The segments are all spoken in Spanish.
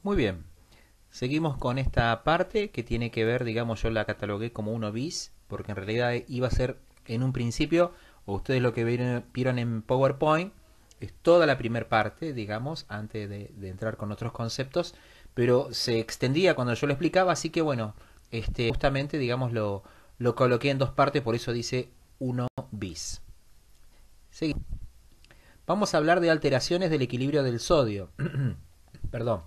Muy bien, seguimos con esta parte que tiene que ver, digamos, yo la catalogué como 1 bis, porque en realidad iba a ser en un principio, o ustedes lo que vieron en PowerPoint, es toda la primera parte, digamos, antes de entrar con otros conceptos, pero se extendía cuando yo lo explicaba, así que bueno, justamente, digamos, lo coloqué en dos partes, por eso dice 1 bis. Seguimos. Vamos a hablar de alteraciones del equilibrio del sodio. Perdón.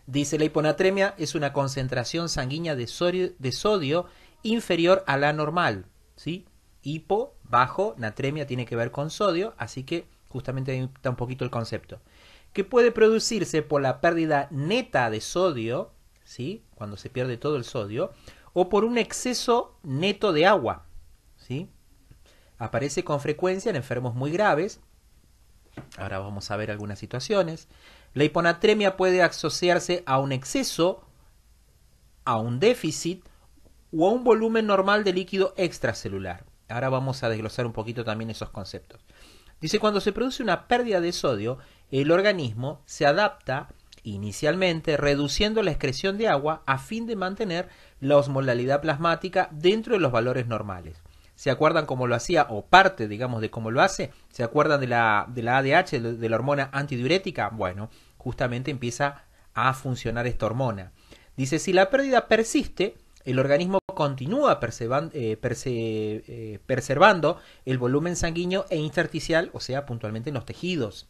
Dice, la hiponatremia es una concentración sanguínea de sodio inferior a la normal, ¿sí? Hipo, bajo, natremia tiene que ver con sodio, así que justamente ahí está un poquito el concepto. Que puede producirse por la pérdida neta de sodio, ¿sí? Cuando se pierde todo el sodio, o por un exceso neto de agua, ¿sí? Aparece con frecuencia en enfermos muy graves. Ahora vamos a ver algunas situaciones. La hiponatremia puede asociarse a un exceso, a un déficit o a un volumen normal de líquido extracelular. Ahora vamos a desglosar un poquito también esos conceptos. Dice, cuando se produce una pérdida de sodio, el organismo se adapta inicialmente reduciendo la excreción de agua a fin de mantener la osmolalidad plasmática dentro de los valores normales. ¿Se acuerdan cómo lo hacía, o parte, digamos, de cómo lo hace? ¿Se acuerdan de la ADH, de la hormona antidiurética? Bueno, justamente empieza a funcionar esta hormona. Dice, si la pérdida persiste, el organismo continúa preservando el volumen sanguíneo e intersticial, o sea, puntualmente en los tejidos.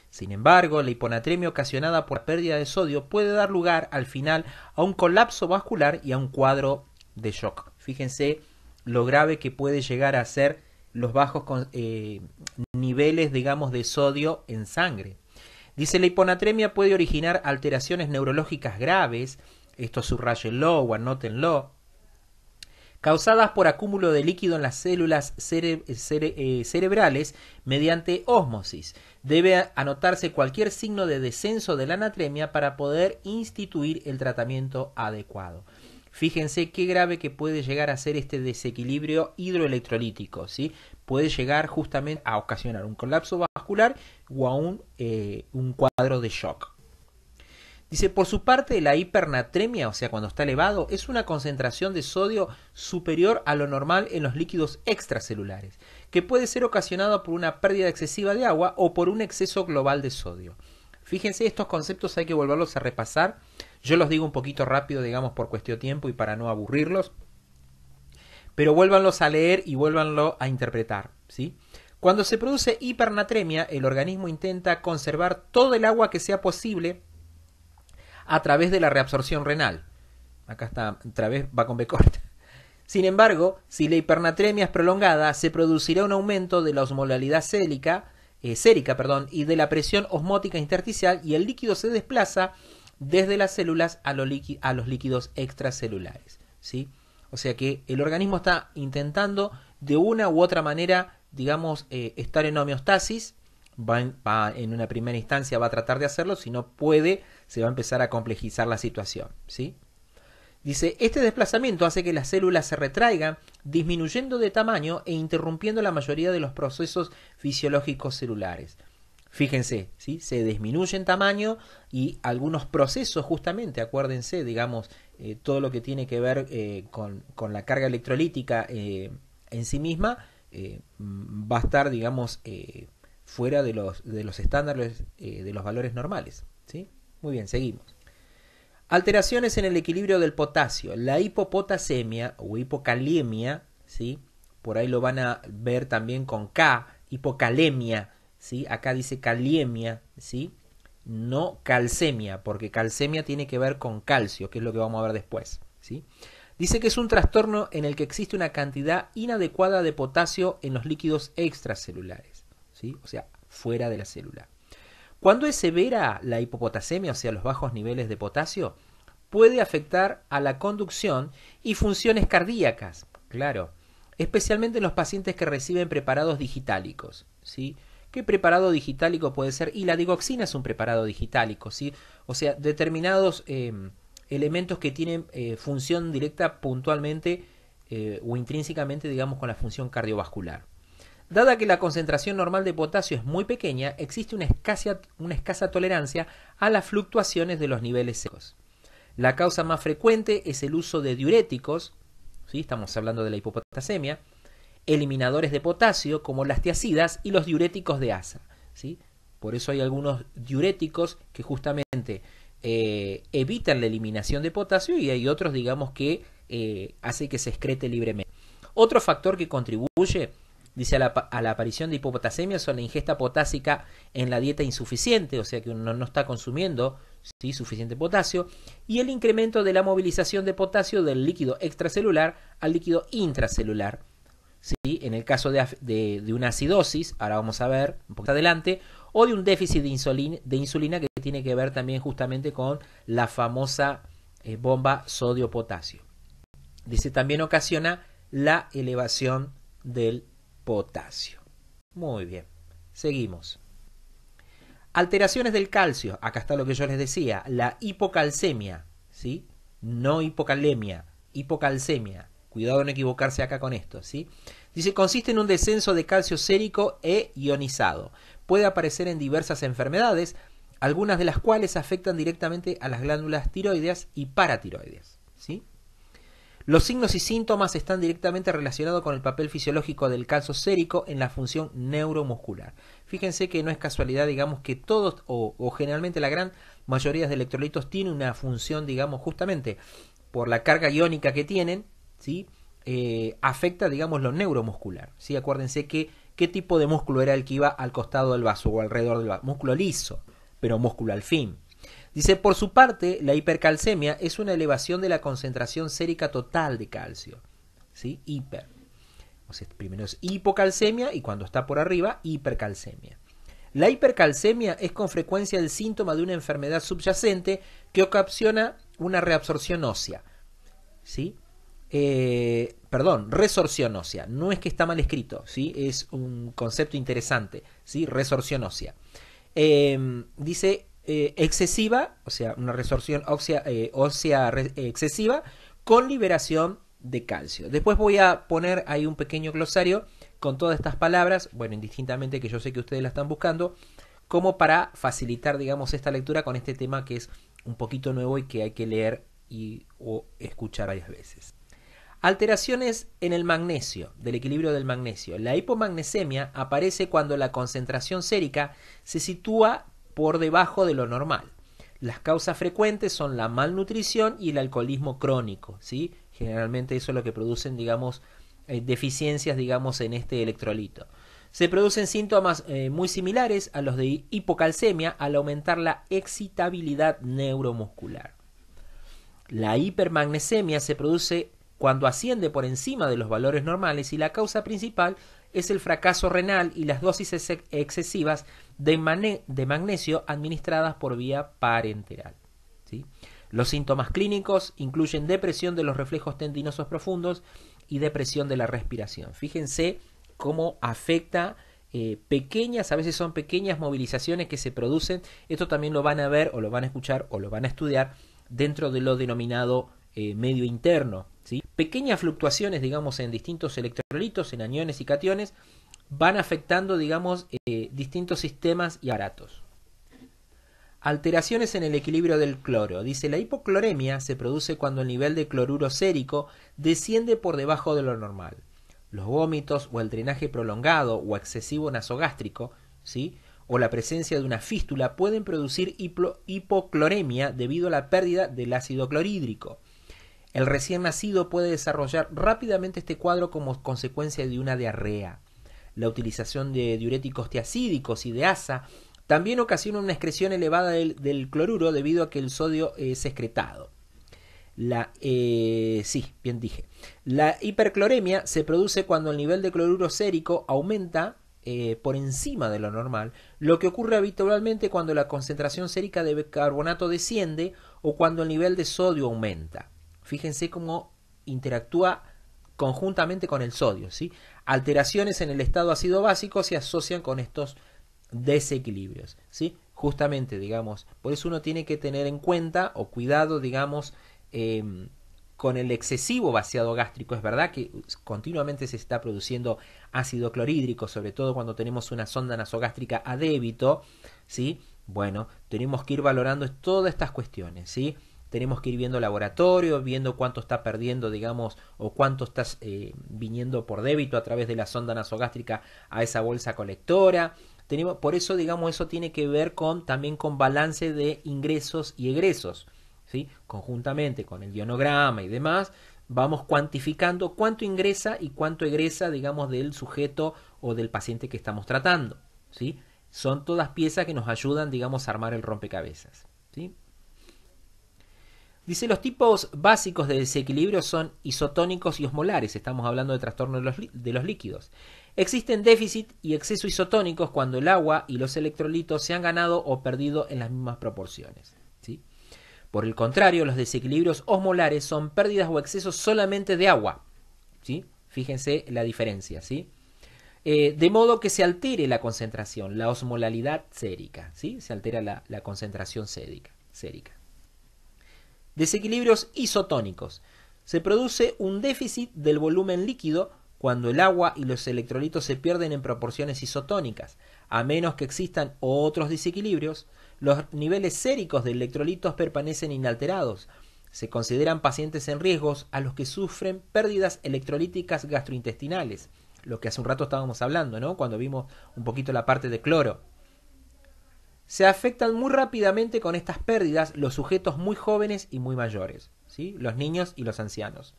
Sin embargo, la hiponatremia ocasionada por la pérdida de sodio puede dar lugar al final a un colapso vascular y a un cuadro de shock. Fíjense lo grave que puede llegar a ser los bajos niveles, digamos, de sodio en sangre. Dice, la hiponatremia puede originar alteraciones neurológicas graves, esto subrayenlo o anótenlo, causadas por acúmulo de líquido en las células cerebrales mediante ósmosis. Debe anotarse cualquier signo de descenso de la natremia para poder instituir el tratamiento adecuado. Fíjense qué grave que puede llegar a ser este desequilibrio hidroelectrolítico, ¿sí? Puede llegar justamente a ocasionar un colapso vascular o a un cuadro de shock. Dice, por su parte, la hipernatremia, o sea, cuando está elevado, es una concentración de sodio superior a lo normal en los líquidos extracelulares, que puede ser ocasionada por una pérdida excesiva de agua o por un exceso global de sodio. Fíjense, estos conceptos hay que volverlos a repasar. Yo los digo un poquito rápido, digamos, por cuestión de tiempo y para no aburrirlos. Pero vuélvanlos a leer y vuélvanlo a interpretar, ¿sí? Cuando se produce hipernatremia, el organismo intenta conservar todo el agua que sea posible a través de la reabsorción renal. Acá está, otra vez va con B corta. Sin embargo, si la hipernatremia es prolongada, se producirá un aumento de la osmolalidad sérica, y de la presión osmótica intersticial, y el líquido se desplaza desde las células a los líquidos extracelulares, ¿sí? O sea que el organismo está intentando de una u otra manera, digamos, estar en homeostasis. En una primera instancia va a tratar de hacerlo, si no puede, se va a empezar a complejizar la situación, ¿sí? Dice, este desplazamiento hace que las células se retraigan, disminuyendo de tamaño e interrumpiendo la mayoría de los procesos fisiológicos celulares. Fíjense, ¿sí? Se disminuye en tamaño y algunos procesos, justamente, acuérdense, digamos, todo lo que tiene que ver con la carga electrolítica en sí misma, va a estar, digamos, fuera de los estándares, de los valores normales, ¿sí? Muy bien, seguimos. Alteraciones en el equilibrio del potasio. La hipopotasemia o hipocalemia, ¿sí? Por ahí lo van a ver también con K, hipocalemia, ¿sí? Acá dice calemia, ¿sí? No calcemia, porque calcemia tiene que ver con calcio, que es lo que vamos a ver después, ¿sí? Dice que es un trastorno en el que existe una cantidad inadecuada de potasio en los líquidos extracelulares, ¿sí? O sea, fuera de la célula. Cuando es severa la hipopotasemia, o sea, los bajos niveles de potasio, puede afectar a la conducción y funciones cardíacas, claro, especialmente en los pacientes que reciben preparados digitálicos, ¿sí? ¿Qué preparado digitálico puede ser? Y la digoxina es un preparado digitálico, ¿sí? O sea, determinados elementos que tienen función directa puntualmente o intrínsecamente, digamos, con la función cardiovascular. Dada que la concentración normal de potasio es muy pequeña, existe una escasa tolerancia a las fluctuaciones de los niveles secos. La causa más frecuente es el uso de diuréticos, ¿sí? Estamos hablando de la hipopotasemia, eliminadores de potasio como las tiazidas y los diuréticos de asa, ¿sí? Por eso hay algunos diuréticos que justamente evitan la eliminación de potasio y hay otros, digamos, que hace que se excrete libremente. Otro factor que contribuye, dice, a la aparición de hipopotasemia son la ingesta potásica en la dieta insuficiente, o sea que uno no está consumiendo, ¿sí?, suficiente potasio, y el incremento de la movilización de potasio del líquido extracelular al líquido intracelular, ¿sí? En el caso de una acidosis, ahora vamos a ver un poco adelante, o de un déficit de insulina que tiene que ver también justamente con la famosa bomba sodio-potasio. Dice, también ocasiona la elevación del potasio. Muy bien, seguimos. Alteraciones del calcio, acá está lo que yo les decía, la hipocalcemia, ¿sí? No hipocalemia, hipocalcemia. Cuidado de no equivocarse acá con esto, ¿sí? Dice, consiste en un descenso de calcio sérico e ionizado. Puede aparecer en diversas enfermedades, algunas de las cuales afectan directamente a las glándulas tiroideas y paratiroideas, ¿sí? Los signos y síntomas están directamente relacionados con el papel fisiológico del calcio sérico en la función neuromuscular. Fíjense que no es casualidad, digamos, que todos o generalmente la gran mayoría de electrolitos tienen una función, digamos, justamente por la carga iónica que tienen, ¿sí? Afecta, digamos, lo neuromuscular, ¿sí? Acuérdense que qué tipo de músculo era el que iba al costado del vaso o alrededor del vaso. Músculo liso, pero músculo al fin. Dice, por su parte, la hipercalcemia es una elevación de la concentración sérica total de calcio, ¿sí? Hiper. O sea, primero es hipocalcemia y cuando está por arriba, hipercalcemia. La hipercalcemia es con frecuencia el síntoma de una enfermedad subyacente que ocasiona una reabsorción ósea, ¿sí? Resorción ósea. No es que está mal escrito, ¿sí? Es un concepto interesante, ¿sí? Resorción ósea. Dice excesiva, o sea, una resorción ósea excesiva con liberación de calcio. Después voy a poner ahí un pequeño glosario con todas estas palabras, bueno, indistintamente que yo sé que ustedes la están buscando, como para facilitar, digamos, esta lectura con este tema que es un poquito nuevo y que hay que leer o escuchar varias veces. Alteraciones en el magnesio, del equilibrio del magnesio. La hipomagnesemia aparece cuando la concentración sérica se sitúa por debajo de lo normal. Las causas frecuentes son la malnutrición y el alcoholismo crónico, ¿sí? Generalmente eso es lo que producen, digamos, deficiencias, digamos, en este electrolito. Se producen síntomas muy similares a los de hipocalcemia al aumentar la excitabilidad neuromuscular. La hipermagnesemia se produce cuando asciende por encima de los valores normales y la causa principal es el fracaso renal y las dosis excesivas de magnesio administradas por vía parenteral, ¿sí? Los síntomas clínicos incluyen depresión de los reflejos tendinosos profundos y depresión de la respiración. Fíjense cómo afecta pequeñas, a veces son pequeñas movilizaciones que se producen. Esto también lo van a ver o lo van a escuchar o lo van a estudiar dentro de lo denominado medio interno, ¿sí? Pequeñas fluctuaciones, digamos, en distintos electrolitos, en aniones y cationes, van afectando, digamos, distintos sistemas y aparatos. Alteraciones en el equilibrio del cloro. Dice, la hipocloremia se produce cuando el nivel de cloruro sérico desciende por debajo de lo normal. Los vómitos o el drenaje prolongado o excesivo nasogástrico, ¿sí?, o la presencia de una fístula pueden producir hipocloremia debido a la pérdida del ácido clorhídrico. El recién nacido puede desarrollar rápidamente este cuadro como consecuencia de una diarrea. La utilización de diuréticos tiacídicos y de asa también ocasiona una excreción elevada del cloruro debido a que el sodio es excretado. La hipercloremia se produce cuando el nivel de cloruro sérico aumenta por encima de lo normal, lo que ocurre habitualmente cuando la concentración sérica de bicarbonato desciende o cuando el nivel de sodio aumenta. Fíjense cómo interactúa conjuntamente con el sodio, ¿sí? Alteraciones en el estado ácido básico se asocian con estos desequilibrios, ¿sí? Justamente, digamos, por eso uno tiene que tener en cuenta o cuidado, digamos, con el excesivo vaciado gástrico. Es verdad que continuamente se está produciendo ácido clorhídrico, sobre todo cuando tenemos una sonda nasogástrica a débito, ¿sí? Bueno, tenemos que ir valorando todas estas cuestiones, ¿sí? Tenemos que ir viendo laboratorio, viendo cuánto está perdiendo, digamos, o cuánto está viniendo por débito a través de la sonda nasogástrica a esa bolsa colectora. Por eso, digamos, eso tiene que ver también con balance de ingresos y egresos, ¿sí? Conjuntamente con el ionograma y demás, vamos cuantificando cuánto ingresa y cuánto egresa, digamos, del sujeto o del paciente que estamos tratando, ¿sí? Son todas piezas que nos ayudan, digamos, a armar el rompecabezas, ¿sí? Dice, los tipos básicos de desequilibrio son isotónicos y osmolares. Estamos hablando de trastorno de los líquidos. Existen déficit y exceso isotónicos cuando el agua y los electrolitos se han ganado o perdido en las mismas proporciones, ¿sí? Por el contrario, los desequilibrios osmolares son pérdidas o excesos solamente de agua, ¿sí? Fíjense la diferencia, ¿sí? De modo que se altere la concentración, la osmolalidad sérica, ¿sí? Se altera la concentración sérica. Desequilibrios isotónicos. Se produce un déficit del volumen líquido cuando el agua y los electrolitos se pierden en proporciones isotónicas. A menos que existan otros desequilibrios, los niveles séricos de electrolitos permanecen inalterados. Se consideran pacientes en riesgos a los que sufren pérdidas electrolíticas gastrointestinales. Lo que hace un rato estábamos hablando, ¿no? Cuando vimos un poquito la parte de cloro. Se afectan muy rápidamente con estas pérdidas los sujetos muy jóvenes y muy mayores, ¿sí? Los niños y los ancianos.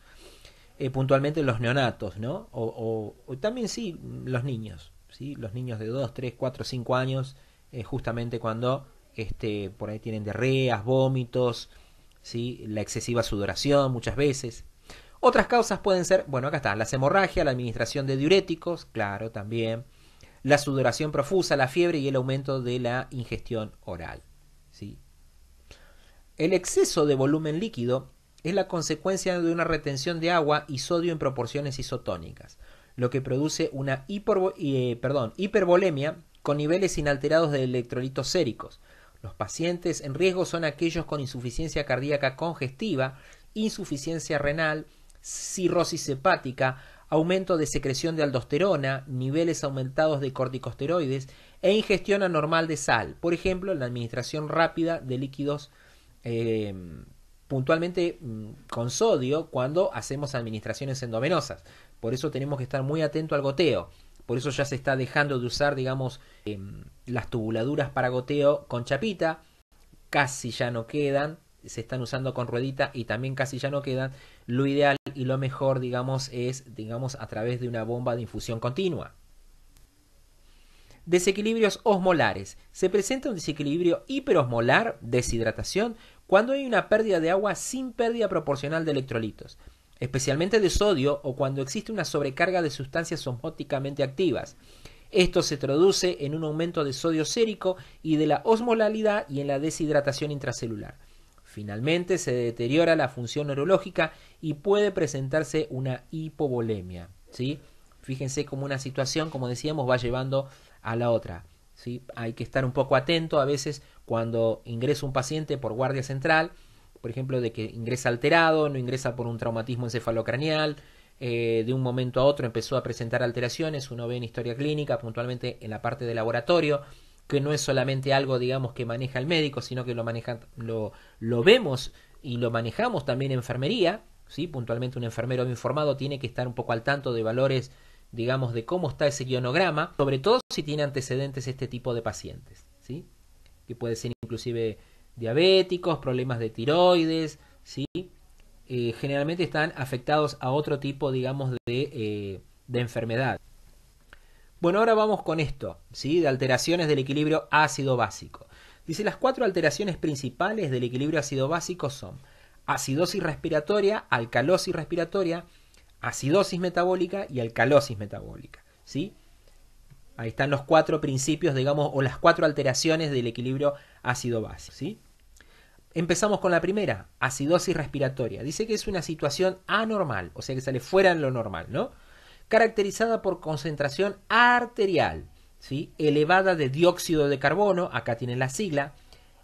Puntualmente los neonatos, ¿no? O también sí, los niños, ¿sí? Los niños de 2, 3, 4, 5 años, justamente cuando por ahí tienen diarreas, vómitos, ¿sí? La excesiva sudoración muchas veces. Otras causas pueden ser, bueno, acá está, las hemorragias, la administración de diuréticos, claro, también. La sudoración profusa, la fiebre y el aumento de la ingestión oral, ¿sí? El exceso de volumen líquido es la consecuencia de una retención de agua y sodio en proporciones isotónicas, lo que produce una hipervolemia con niveles inalterados de electrolitos séricos. Los pacientes en riesgo son aquellos con insuficiencia cardíaca congestiva, insuficiencia renal, cirrosis hepática, aumento de secreción de aldosterona, niveles aumentados de corticosteroides e ingestión anormal de sal. Por ejemplo, la administración rápida de líquidos puntualmente con sodio cuando hacemos administraciones endovenosas. Por eso tenemos que estar muy atentos al goteo. Por eso ya se está dejando de usar, digamos, las tubuladuras para goteo con chapita. Casi ya no quedan. Se están usando con ruedita y también casi ya no quedan. Lo ideal y lo mejor, digamos, es, digamos, a través de una bomba de infusión continua. Desequilibrios osmolares. Se presenta un desequilibrio hiperosmolar, deshidratación, cuando hay una pérdida de agua sin pérdida proporcional de electrolitos, especialmente de sodio, o cuando existe una sobrecarga de sustancias osmóticamente activas. Esto se traduce en un aumento de sodio sérico y de la osmolalidad y en la deshidratación intracelular. Finalmente se deteriora la función neurológica y puede presentarse una hipovolemia, ¿sí? Fíjense cómo una situación, como decíamos, va llevando a la otra, ¿sí? Hay que estar un poco atento a veces cuando ingresa un paciente por guardia central, por ejemplo, de que ingresa alterado, no ingresa por un traumatismo encefalocraneal, de un momento a otro empezó a presentar alteraciones, uno ve en historia clínica, puntualmente en la parte de laboratorio, que no es solamente algo, digamos, que maneja el médico, sino que lo vemos y lo manejamos también en enfermería, ¿sí? Puntualmente un enfermero informado tiene que estar un poco al tanto de valores, digamos, de cómo está ese ionograma, sobre todo si tiene antecedentes este tipo de pacientes, ¿sí? Que puede ser inclusive diabéticos, problemas de tiroides, ¿sí? Generalmente están afectados a otro tipo, digamos, de enfermedad. Bueno, ahora vamos con esto, ¿sí? De alteraciones del equilibrio ácido-básico. Dice, las 4 alteraciones principales del equilibrio ácido-básico son acidosis respiratoria, alcalosis respiratoria, acidosis metabólica y alcalosis metabólica, ¿sí? Ahí están los 4 principios, digamos, o las 4 alteraciones del equilibrio ácido-básico, ¿sí? Empezamos con la primera, acidosis respiratoria. Dice que es una situación anormal, o sea que sale fuera de lo normal, ¿no? Caracterizada por concentración arterial, ¿sí? Elevada de dióxido de carbono, acá tienen la sigla,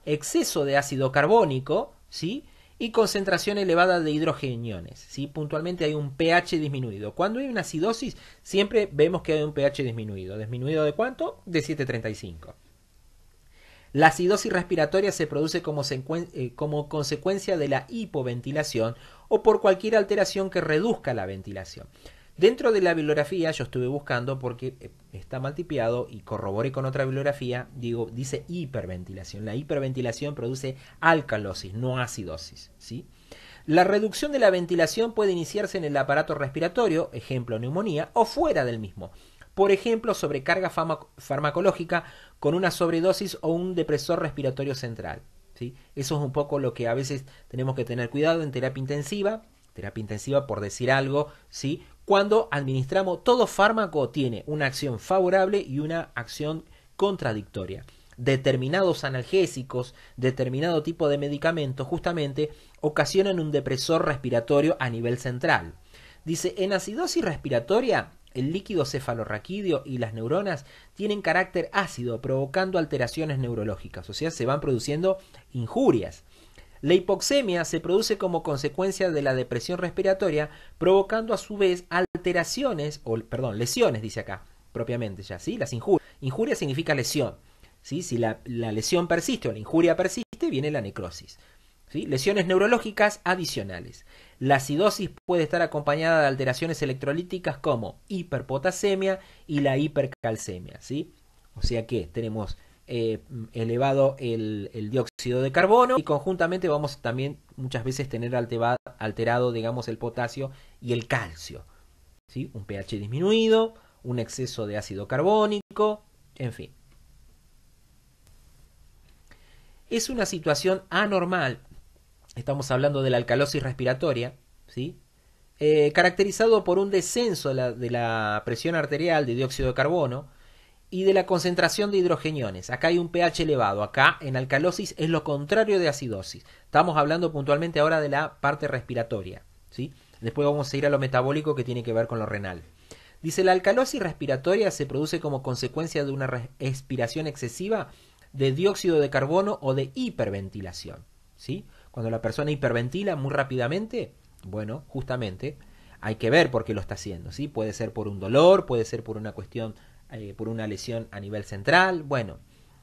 exceso de ácido carbónico, ¿sí? y concentración elevada de hidrogeniones, ¿sí? Puntualmente hay un pH disminuido. Cuando hay una acidosis, siempre vemos que hay un pH disminuido. ¿Disminuido de cuánto? De 7,35. La acidosis respiratoria se produce como consecuencia de la hipoventilación o por cualquier alteración que reduzca la ventilación. Dentro de la bibliografía yo estuve buscando porque está mal tipeado y corroboré con otra bibliografía, dice hiperventilación. La hiperventilación produce alcalosis, no acidosis, ¿sí? La reducción de la ventilación puede iniciarse en el aparato respiratorio, ejemplo neumonía, o fuera del mismo. Por ejemplo, sobrecarga farmacológica con una sobredosis o un depresor respiratorio central, ¿sí? Eso es un poco lo que a veces tenemos que tener cuidado en terapia intensiva por decir algo, ¿sí? Cuando administramos, todo fármaco tiene una acción favorable y una acción contradictoria. Determinados analgésicos, determinado tipo de medicamentos, justamente ocasionan un depresor respiratorio a nivel central. Dice, en acidosis respiratoria, el líquido cefalorraquídeo y las neuronas tienen carácter ácido, provocando alteraciones neurológicas, o sea, se van produciendo injurias. La hipoxemia se produce como consecuencia de la depresión respiratoria, provocando a su vez lesiones, dice acá, propiamente ya, ¿sí? Las injurias. Injuria significa lesión, ¿sí? Si la lesión persiste o la injuria persiste, viene la necrosis, ¿sí? Lesiones neurológicas adicionales. La acidosis puede estar acompañada de alteraciones electrolíticas como hiperpotasemia y la hipercalcemia, ¿sí? O sea que tenemos elevado el dióxido de carbono y conjuntamente vamos también muchas veces tener alterado, digamos, el potasio y el calcio, ¿sí? Un pH disminuido, un exceso de ácido carbónico, en fin. Es una situación anormal, estamos hablando de la alcalosis respiratoria, ¿sí? Caracterizado por un descenso de la presión arterial de dióxido de carbono y de la concentración de hidrogeniones. Acá hay un pH elevado, acá en alcalosis es lo contrario de acidosis. Estamos hablando puntualmente ahora de la parte respiratoria, ¿sí? Después vamos a ir a lo metabólico que tiene que ver con lo renal. Dice, la alcalosis respiratoria se produce como consecuencia de una respiración excesiva de dióxido de carbono o de hiperventilación, ¿sí? Cuando la persona hiperventila muy rápidamente, bueno, justamente hay que ver por qué lo está haciendo, ¿sí? Puede ser por un dolor, puede ser por una cuestión, por una lesión a nivel central. Bueno,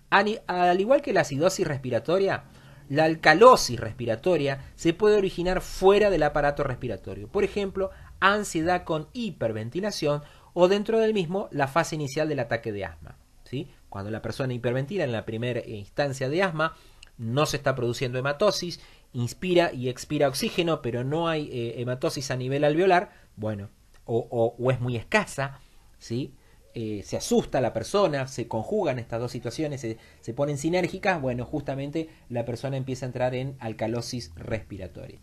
al igual que la acidosis respiratoria, la alcalosis respiratoria se puede originar fuera del aparato respiratorio. Por ejemplo, ansiedad con hiperventilación o dentro del mismo la fase inicial del ataque de asma, ¿sí? Cuando la persona hiperventila en la primera instancia de asma, no se está produciendo hematosis, inspira y expira oxígeno, pero no hay hematosis a nivel alveolar, bueno, o es muy escasa, ¿sí? Se asusta la persona, se conjugan estas dos situaciones, se ponen sinérgicas, bueno, justamente la persona empieza a entrar en alcalosis respiratoria.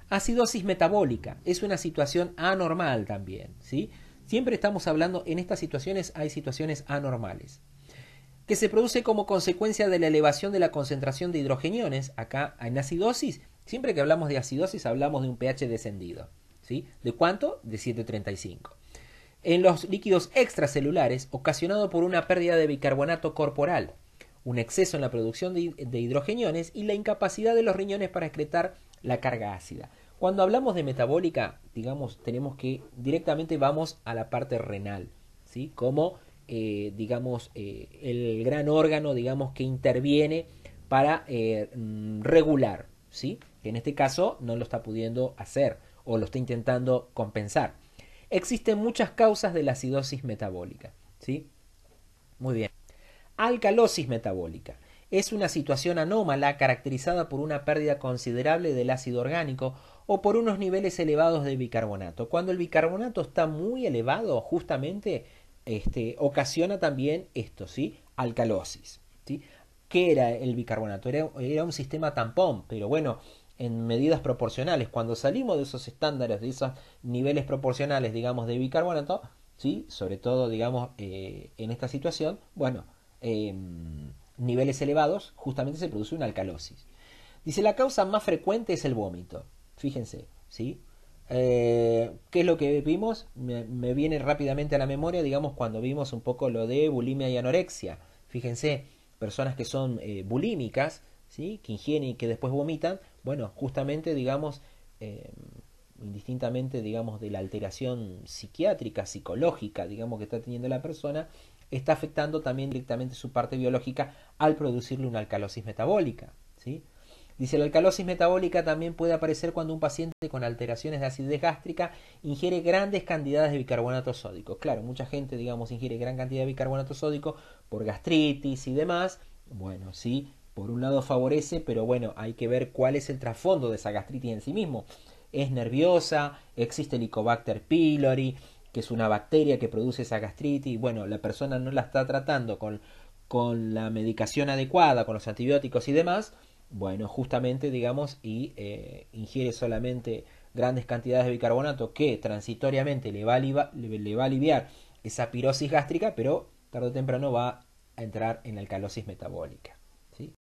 Acidosis metabólica es una situación anormal también, ¿sí? Siempre estamos hablando, en estas situaciones hay situaciones anormales, que se produce como consecuencia de la elevación de la concentración de hidrogeniones. Acá en acidosis, siempre que hablamos de acidosis hablamos de un pH descendido, ¿sí? ¿De cuánto? De 7,35. En los líquidos extracelulares, ocasionado por una pérdida de bicarbonato corporal, un exceso en la producción de hidrogeniones y la incapacidad de los riñones para excretar la carga ácida. Cuando hablamos de metabólica, digamos, tenemos que directamente vamos a la parte renal, ¿sí? Como, el gran órgano, digamos, que interviene para regular, ¿sí? Que en este caso no lo está pudiendo hacer o lo está intentando compensar. Existen muchas causas de la acidosis metabólica, ¿sí? Muy bien. Alcalosis metabólica. Es una situación anómala caracterizada por una pérdida considerable del ácido orgánico o por unos niveles elevados de bicarbonato. Cuando el bicarbonato está muy elevado, justamente ocasiona también esto, ¿sí? Alcalosis, ¿sí? ¿Qué era el bicarbonato? Era un sistema tampón, pero bueno, en medidas proporcionales. Cuando salimos de esos estándares, de esos niveles proporcionales, digamos, de bicarbonato, ¿sí? Sobre todo, digamos, en esta situación, bueno, niveles elevados, justamente se produce una alcalosis. Dice, la causa más frecuente es el vómito. Fíjense, ¿sí? ¿Qué es lo que vimos? Me viene rápidamente a la memoria, digamos, cuando vimos un poco lo de bulimia y anorexia. Fíjense, personas que son bulímicas, ¿sí? Que ingieren y que después vomitan, Bueno, justamente, digamos, eh, indistintamente, digamos, de la alteración psiquiátrica, psicológica, digamos, que está teniendo la persona, está afectando también directamente su parte biológica al producirle una alcalosis metabólica, ¿sí? Dice, la alcalosis metabólica también puede aparecer cuando un paciente con alteraciones de acidez gástrica ingiere grandes cantidades de bicarbonato sódico. Claro, mucha gente, digamos, ingiere gran cantidad de bicarbonato sódico por gastritis y demás. Bueno, sí, por un lado favorece, pero bueno, hay que ver cuál es el trasfondo de esa gastritis en sí mismo. ¿Es nerviosa? ¿Existe Helicobacter pylori, que es una bacteria que produce esa gastritis? Bueno, la persona no la está tratando con la medicación adecuada, con los antibióticos y demás. Bueno, justamente, digamos, y ingiere solamente grandes cantidades de bicarbonato que transitoriamente le va a aliviar esa pirosis gástrica, pero tarde o temprano va a entrar en la alcalosis metabólica.